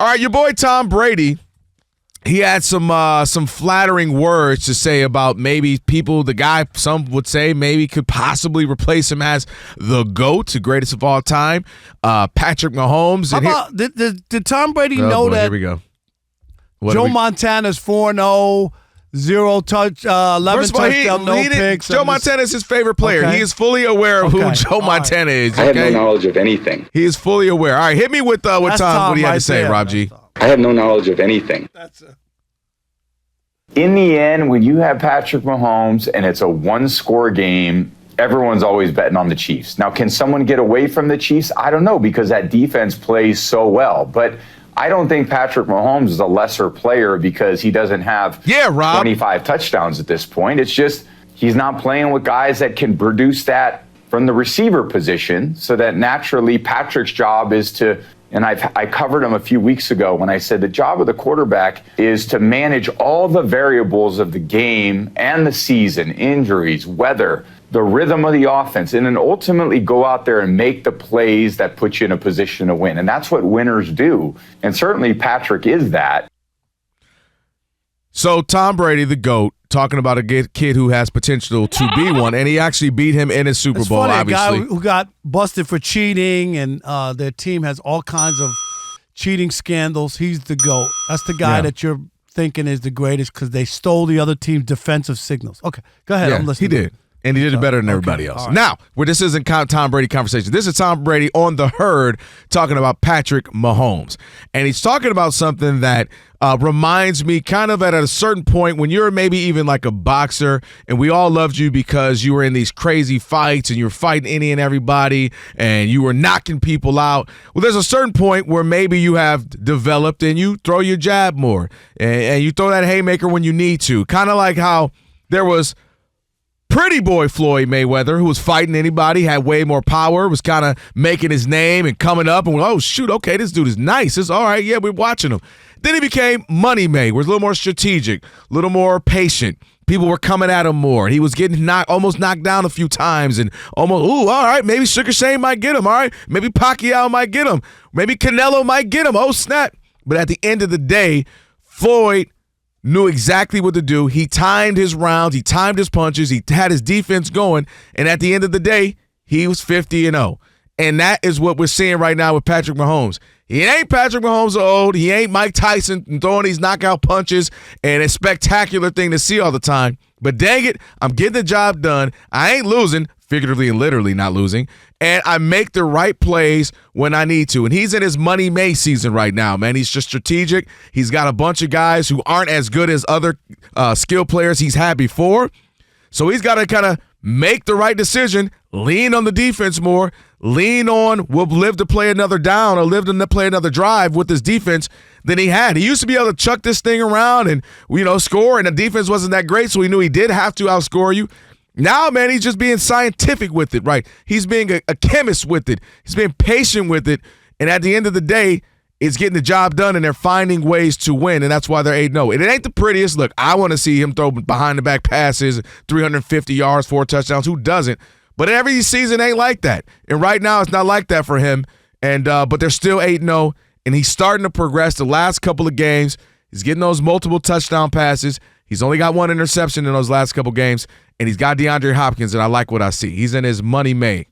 All right, your boy Tom Brady, he had some flattering words to say about maybe the guy some would say maybe could possibly replace him as the GOAT, the greatest of all time, Patrick Mahomes. Did Tom Brady know that? Here we go. Joe Montana's 4-0, 0 touch, 11 touchdown, no picks. Joe Montana is his favorite player. Okay. He is fully aware of who Joe Montana is. Okay? I have no knowledge of anything. He is fully aware. All right, hit me with Tom. What do you have to say, Rob G? I have no knowledge of anything. In the end, when you have Patrick Mahomes and it's a one-score game, everyone's always betting on the Chiefs. Now, can someone get away from the Chiefs? I don't know, because that defense plays so well. But I don't think Patrick Mahomes is a lesser player because he doesn't have 25 touchdowns at this point. It's just he's not playing with guys that can produce that from the receiver position, so that naturally Patrick's job is to, and I covered him a few weeks ago when I said the job of the quarterback is to manage all the variables of the game and the season, injuries, weather, the rhythm of the offense, and then ultimately go out there and make the plays that put you in a position to win. And that's what winners do. And certainly Patrick is that. So Tom Brady, the GOAT, talking about a kid who has potential to be one, and he actually beat him in his Super Bowl, funny, obviously. A guy who got busted for cheating, and their team has all kinds of cheating scandals. He's the GOAT. That's the guy that you're thinking is the greatest because they stole the other team's defensive signals. Okay, go ahead. I'm listening. He did. And he did it better than everybody else. Right. Now, this isn't Tom Brady conversation. This is Tom Brady on the herd talking about Patrick Mahomes. And he's talking about something that reminds me kind of at a certain point when you're maybe even like a boxer and we all loved you because you were in these crazy fights and you were fighting any and everybody and you were knocking people out. Well, there's a certain point where maybe you have developed and you throw your jab more and you throw that haymaker when you need to. Kind of like how there was Pretty boy Floyd Mayweather, who was fighting anybody, had way more power, was kind of making his name and coming up and, oh, shoot, okay, this dude is nice. It's all right, yeah, we're watching him. Then he became Money May, was a little more strategic, a little more patient. People were coming at him more. He was getting almost knocked down a few times and almost, all right, maybe Sugar Shane might get him, all right? Maybe Pacquiao might get him. Maybe Canelo might get him. Oh, snap. But at the end of the day, Floyd knew exactly what to do. He timed his rounds. He timed his punches. He had his defense going. And at the end of the day, he was 50-0. And that is what we're seeing right now with Patrick Mahomes. He ain't Patrick Mahomes old. He ain't Mike Tyson throwing these knockout punches and a spectacular thing to see all the time. But dang it, I'm getting the job done. I ain't losing, figuratively and literally not losing, and I make the right plays when I need to. And he's in his Money May season right now, man. He's just strategic. He's got a bunch of guys who aren't as good as other skill players he's had before. So he's got to kind of make the right decision, lean on the defense more, lean on we'll live to play another down or live to play another drive with this defense than he had. He used to be able to chuck this thing around and, score, and the defense wasn't that great, so he knew he did have to outscore you. Now, man, he's just being scientific with it, right? He's being a chemist with it. He's being patient with it. And at the end of the day, it's getting the job done, and they're finding ways to win, and that's why they're 8-0. And it ain't the prettiest. Look, I want to see him throw behind-the-back passes, 350 yards, 4 touchdowns. Who doesn't? But every season ain't like that. And right now it's not like that for him. And but they're still 8-0, and he's starting to progress the last couple of games. He's getting those multiple touchdown passes. He's only got 1 interception in those last couple games, and he's got DeAndre Hopkins, and I like what I see. He's in his Money May.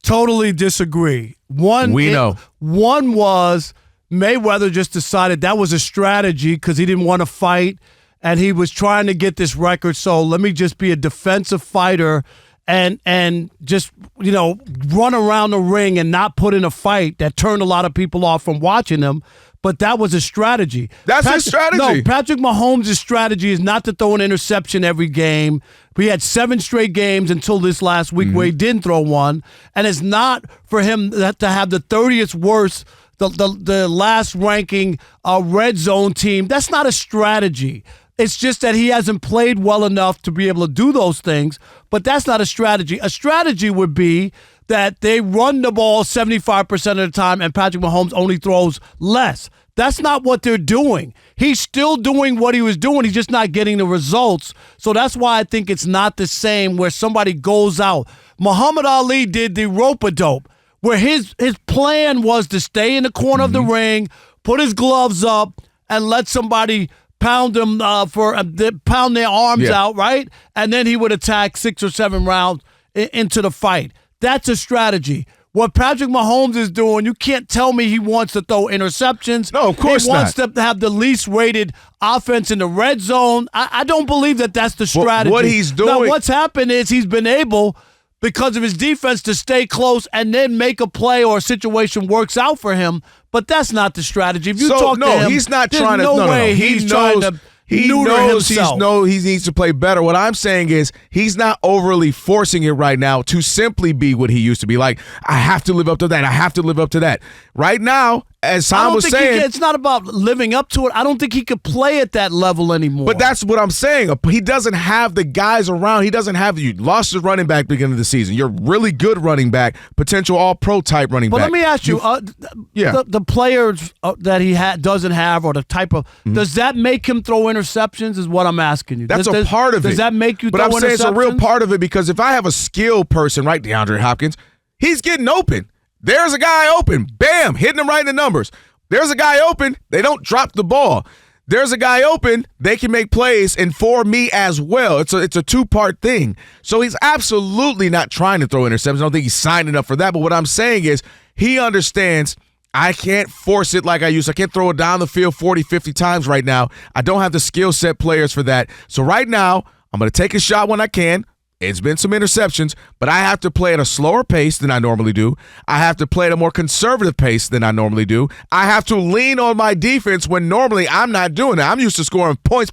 Totally disagree. One was Mayweather just decided that was a strategy because he didn't want to fight, and he was trying to get this record. So let me just be a defensive fighter and just, run around the ring and not put in a fight that turned a lot of people off from watching him. But that was a strategy. That's his strategy. No, Patrick Mahomes' strategy is not to throw an interception every game. We had 7 straight games until this last week where he didn't throw one. And it's not for him to have the 30th worst, the last ranking red zone team. That's not a strategy. It's just that he hasn't played well enough to be able to do those things. But that's not a strategy. A strategy would be that they run the ball 75% of the time and Patrick Mahomes only throws less. That's not what they're doing. He's still doing what he was doing. He's just not getting the results. So that's why I think it's not the same where somebody goes out. Muhammad Ali did the rope-a-dope, where his plan was to stay in the corner of the ring, put his gloves up, and let somebody pound him pound their arms out, right? And then he would attack 6 or 7 rounds into the fight. That's a strategy. What Patrick Mahomes is doing, you can't tell me he wants to throw interceptions. No, of course not. He wants to have the least rated offense in the red zone. I don't believe that that's the strategy. What he's doing. Now, what's happened is he's been able, because of his defense, to stay close and then make a play or a situation works out for him. But that's not the strategy. If you talk to him, he's not there's trying to. no way he's trying to. He knows he needs to play better. What I'm saying is he's not overly forcing it right now to simply be what he used to be. Like, I have to live up to that. I have to live up to that. Right now, as Tom was saying, it's not about living up to it. I don't think he could play at that level anymore. But that's what I'm saying. He doesn't have the guys around. He doesn't have you lost his running back beginning of the season. You're really good running back, potential all-pro type running back. But let me ask you, the players that he doesn't have, or the type of, does that make him throw interceptions? Is what I'm asking you. That's a part of it. Does that make you? But throw I'm saying interceptions? it's a real part of it, because if I have a skilled person, right, DeAndre Hopkins, he's getting open. There's a guy open. Bam, hitting him right in the numbers. There's a guy open. They don't drop the ball. There's a guy open. They can make plays, and for me as well. It's a two-part thing. So he's absolutely not trying to throw interceptions. I don't think he's signing up for that. But what I'm saying is he understands I can't force it like I used to. I can't throw it down the field 40, 50 times right now. I don't have the skill set players for that. So right now, I'm going to take a shot when I can. It's been some interceptions, but I have to play at a slower pace than I normally do. I have to play at a more conservative pace than I normally do. I have to lean on my defense when normally I'm not doing that. I'm used to scoring points.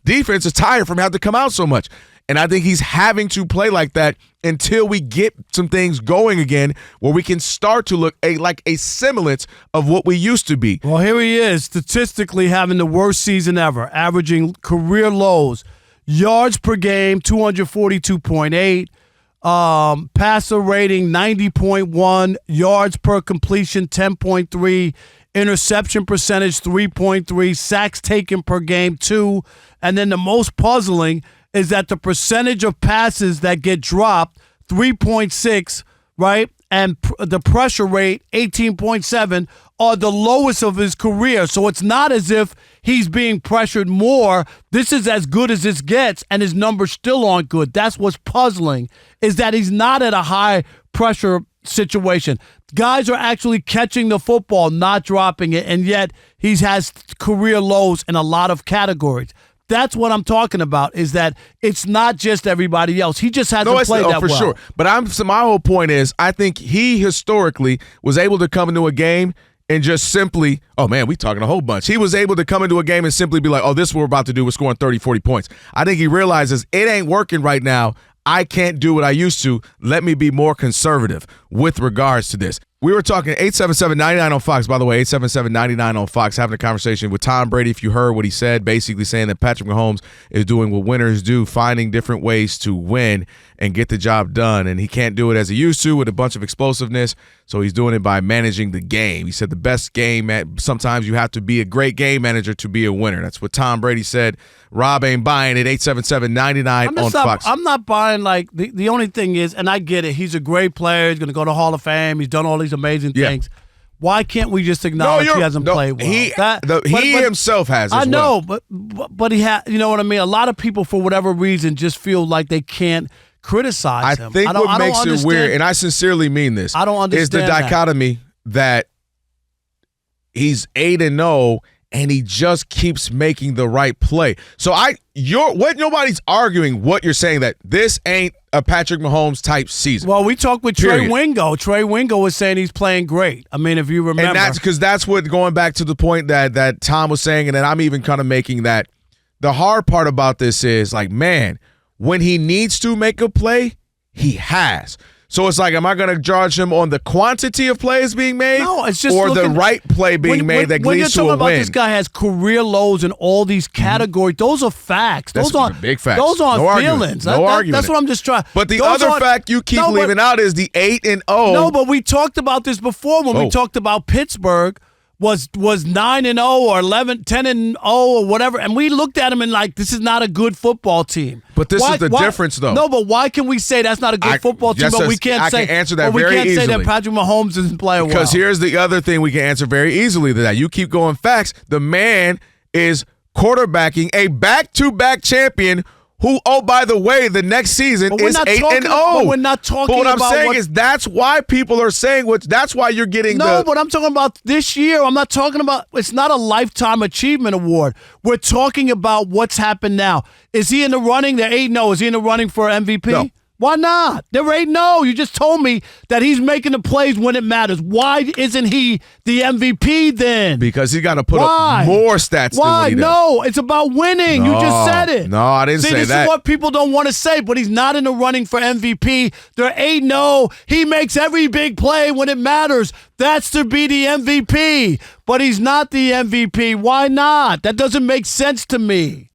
Defense is tired from having to come out so much. And I think he's having to play like that until we get some things going again where we can start to look like a semblance of what we used to be. Well, here he is, statistically having the worst season ever, averaging career lows. Yards per game, 242.8. Passer rating, 90.1. Yards per completion, 10.3. Interception percentage, 3.3. Sacks taken per game, 2. And then the most puzzling is that the percentage of passes that get dropped, 3.6, right? And the pressure rate, 18.7, are the lowest of his career. So it's not as if he's being pressured more. This is as good as this gets, and his numbers still aren't good. That's what's puzzling, is that he's not at a high pressure situation. Guys are actually catching the football, not dropping it, and yet he has career lows in a lot of categories. That's what I'm talking about, is that it's not just everybody else. He just hasn't played that for well. Sure. But my whole point is I think he historically was able to come into a game and just simply, oh, man, we talking a whole bunch. He was able to come into a game and simply be like, oh, this is what we're about to do. We're scoring 30, 40 points. I think he realizes it ain't working right now. I can't do what I used to. Let me be more conservative with regards to this. We were talking 877-99 on Fox, by the way, 877-99 on Fox, having a conversation with Tom Brady. If you heard what he said, basically saying that Patrick Mahomes is doing what winners do, finding different ways to win and get the job done. And he can't do it as he used to with a bunch of explosiveness, so he's doing it by managing the game. He said the best game, sometimes you have to be a great game manager to be a winner. That's what Tom Brady said. Rob ain't buying it, 877-99 on Fox. I'm not buying, like, the only thing is, and I get it, he's a great player, he's going to go to Hall of Fame, he's done all these amazing things. Why can't we just acknowledge he hasn't played well? He himself has. I know, but he had. You know what I mean? A lot of people, for whatever reason, just feel like they can't criticize him. I think what makes it weird, and I sincerely mean this, I don't understand, is the dichotomy that he's 8-0 and he just keeps making the right play. So nobody's arguing what you're saying, that this ain't a Patrick Mahomes type season. Well, we talked with Trey Wingo. Trey Wingo was saying he's playing great. I mean, if you remember. And that's because that's what, going back to the point that Tom was saying, and then I'm even kind of making that, the hard part about this is, like, man, when he needs to make a play, he has. So it's like, am I going to judge him on the quantity of plays being made? No, it's just the right play being made that leads to a win? When you're talking about this guy has career lows in all these categories, those are facts. Those aren't big facts. Those aren't feelings. No argument. That's what I'm just trying. But the other fact you keep leaving out is the 8-0. No, but we talked about this before when we talked about Pittsburgh. was 9-0 or 10-0 or whatever, and we looked at him and like, this is not a good football team. But this is the difference, though. No, but why can we say that's not a good football team? But we can't I say can answer that we very can't easily. say that Patrick Mahomes doesn't play well. Because here's the other thing we can answer very easily to that. You keep going facts. The man is quarterbacking a back-to-back champion who, oh, by the way, the next season is 8-0. But we're not talking about what I'm saying is that's why people are saying that's why you're getting but I'm talking about this year. I'm not talking about, it's not a lifetime achievement award. We're talking about what's happened now. Is he in the running? They're 8-0. Is he in the running for MVP? No. Why not? They're 8-0. You just told me that he's making the plays when it matters. Why isn't he the MVP then? Because he's got to put up more stats than what he does. No, it's about winning. You just said it. No, I didn't say that. This is what people don't want to say, but he's not in the running for MVP. They're 8-0. He makes every big play when it matters. That's to be the MVP. But he's not the MVP. Why not? That doesn't make sense to me.